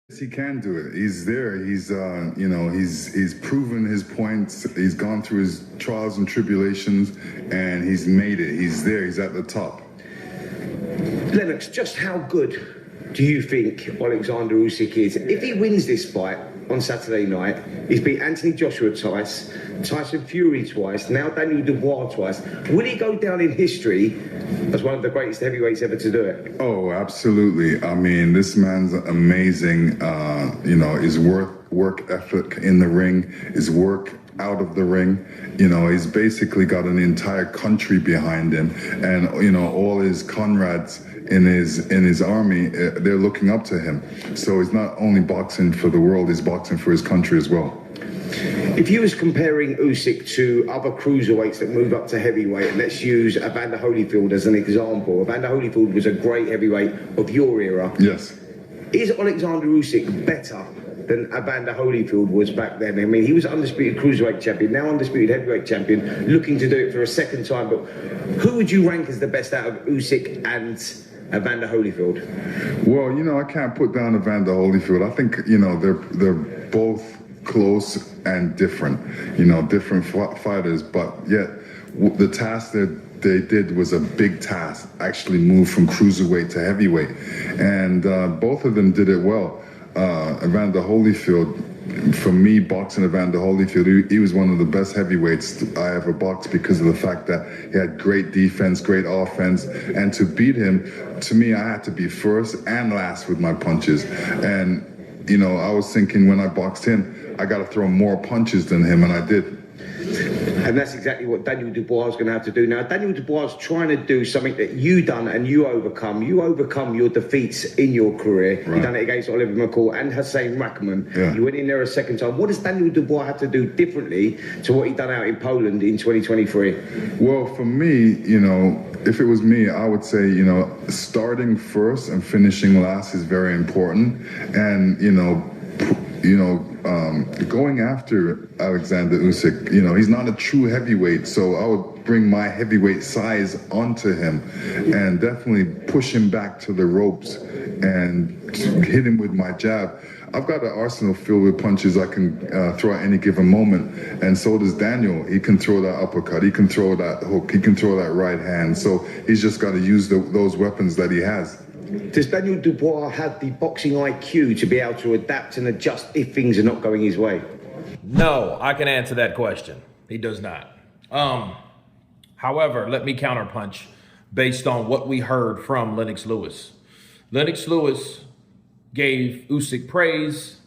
Yes, he can do it. He's there. He's proven his points. He's gone through his trials and tribulations, and he's made it. He's there. He's at the top. Lennox, just how good do you think Oleksandr Usyk is? If he wins this fight on Saturday night, he's beat Anthony Joshua twice, Tyson Fury twice, now Daniel Dubois twice. Will he go down in history as one of the greatest heavyweights ever to do it? Oh, absolutely. I mean, this man's amazing. His work ethic in the ring, his work out of the ring. He's basically got an entire country behind him, and all his comrades in his army, they're looking up to him. So he's not only boxing for the world, he's boxing for his country as well. If you was comparing Usyk to other cruiserweights that move up to heavyweight, let's use Evander Holyfield as an example. Evander Holyfield was a great heavyweight of your era. Yes. Is Oleksandr Usyk better than Evander Holyfield was back then? I mean, he was undisputed cruiserweight champion, now undisputed heavyweight champion, looking to do it for a second time. But who would you rank as the best out of Usyk and Evander Holyfield? Well, I can't put down Evander Holyfield. I think, they're both close and different, different fighters, but yet the task that they did was a big task, actually move from cruiserweight to heavyweight. And both of them did it well. Evander Holyfield, for me, boxing Evander Holyfield, he was one of the best heavyweights I ever boxed because of the fact that he had great defense, great offense, and to beat him, to me, I had to be first and last with my punches. And, I was thinking when I boxed him, I got to throw more punches than him, and I did. And that's exactly what Daniel Dubois is going to have to do. Now, Daniel Dubois is trying to do something that you done and you overcome. You overcome your defeats in your career. Right. You done it against Oliver McCall and Hussein Rahman. Yeah. You went in there a second time. What does Daniel Dubois have to do differently to what he done out in Poland in 2023? Well, for me, if it was me, I would say, starting first and finishing last is very important. And, going after Oleksandr Usyk, he's not a true heavyweight, so I would bring my heavyweight size onto him and definitely push him back to the ropes and hit him with my jab. I've got an arsenal filled with punches I can throw at any given moment, and so does Daniel. He can throw that uppercut, he can throw that hook, he can throw that right hand, so he's just got to use those weapons that he has. Does Daniel Dubois have the boxing IQ to be able to adapt and adjust if things are not going his way? No, I can answer that question. He does not. However, let me counterpunch based on what we heard from Lennox Lewis. Lennox Lewis gave Usyk praise.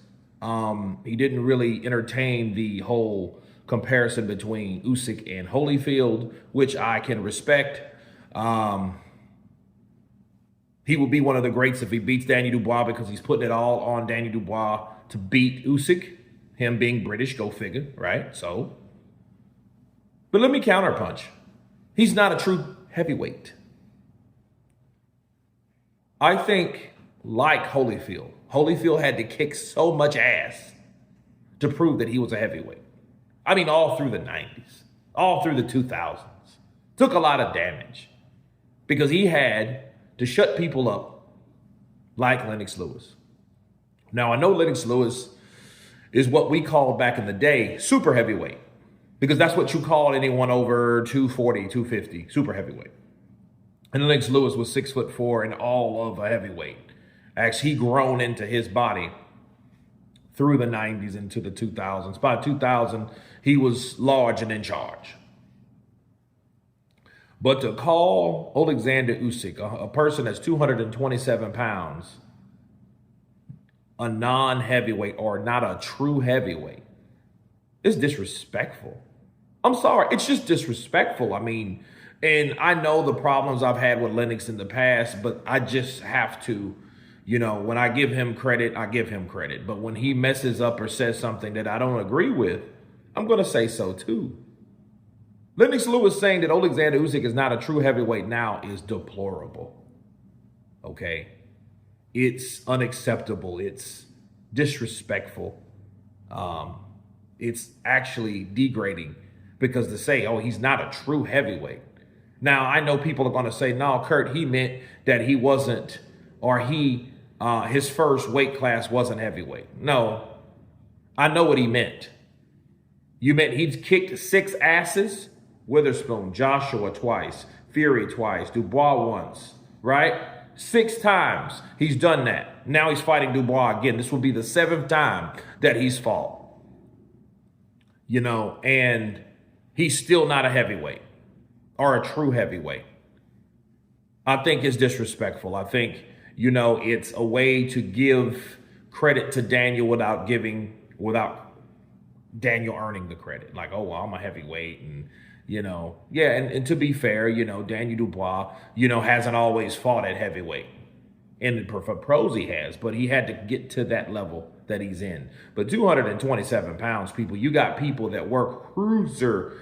He didn't really entertain the whole comparison between Usyk and Holyfield, which I can respect. He will be one of the greats if he beats Daniel Dubois because he's putting it all on Daniel Dubois to beat Usyk. Him being British, go figure, right? So, but let me counterpunch. He's not a true heavyweight. I think, like Holyfield had to kick so much ass to prove that he was a heavyweight. I mean, all through the 90s, all through the 2000s. Took a lot of damage because he had to shut people up like Lennox Lewis. Now, I know Lennox Lewis is what we called back in the day super heavyweight, because that's what you called anyone over 240, 250, super heavyweight. And Lennox Lewis was 6'4" and all of a heavyweight. Actually, he grown into his body through the 90s into the 2000s. By 2000, he was large and in charge. But to call Oleksandr Usyk, a person that's 227 pounds, a non-heavyweight or not a true heavyweight, is disrespectful. I'm sorry, it's just disrespectful. I mean, and I know the problems I've had with Lennox in the past, but I just have to, when I give him credit, I give him credit. But when he messes up or says something that I don't agree with, I'm going to say so too. Lennox Lewis saying that Oleksandr Usyk is not a true heavyweight now is deplorable. Okay? It's unacceptable. It's disrespectful. It's actually degrading because to say, oh, he's not a true heavyweight. Now, I know people are going to say, no, Kurt, he meant that he wasn't, or he his first weight class wasn't heavyweight. No, I know what he meant. You meant he's kicked 6 asses? Witherspoon, Joshua twice, Fury twice, Dubois once, right? 6 times he's done that. Now he's fighting Dubois again. This will be the 7th time that he's fought. You know, and he's still not a heavyweight or a true heavyweight. I think it's disrespectful. I think, you know, it's a way to give credit to Daniel without Daniel earning the credit. Like, oh, well, I'm a heavyweight. And, you know, yeah. And to be fair, you know, Daniel Dubois, you know, hasn't always fought at heavyweight. And for pros he has, but he had to get to that level that he's in. But 227 pounds, people, you got people that work bridger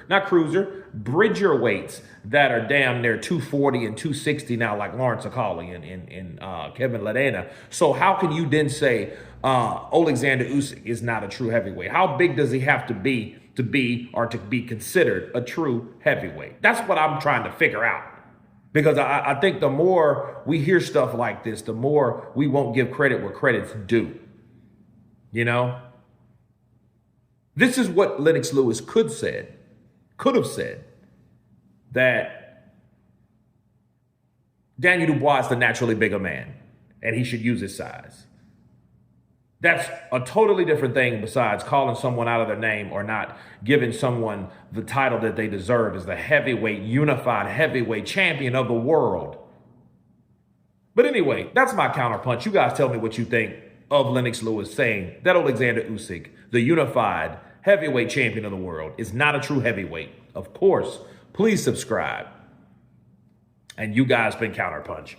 weights that are damn near 240 and 260 now, like Lawrence Akali and Kevin Ladena. So how can you then say Oleksandr Usyk is not a true heavyweight? How big does he have to be to be considered a true heavyweight? That's what I'm trying to figure out. Because I think the more we hear stuff like this, the more we won't give credit where credit's due. You know? This is what Lennox Lewis could have said, that Daniel Dubois is the naturally bigger man, and he should use his size. That's a totally different thing besides calling someone out of their name or not giving someone the title that they deserve as the unified heavyweight champion of the world. But anyway, that's my counterpunch. You guys tell me what you think of Lennox Lewis saying that Oleksandr Usyk, the unified heavyweight champion of the world, is not a true heavyweight. Of course, please subscribe. And you guys been Counterpunch.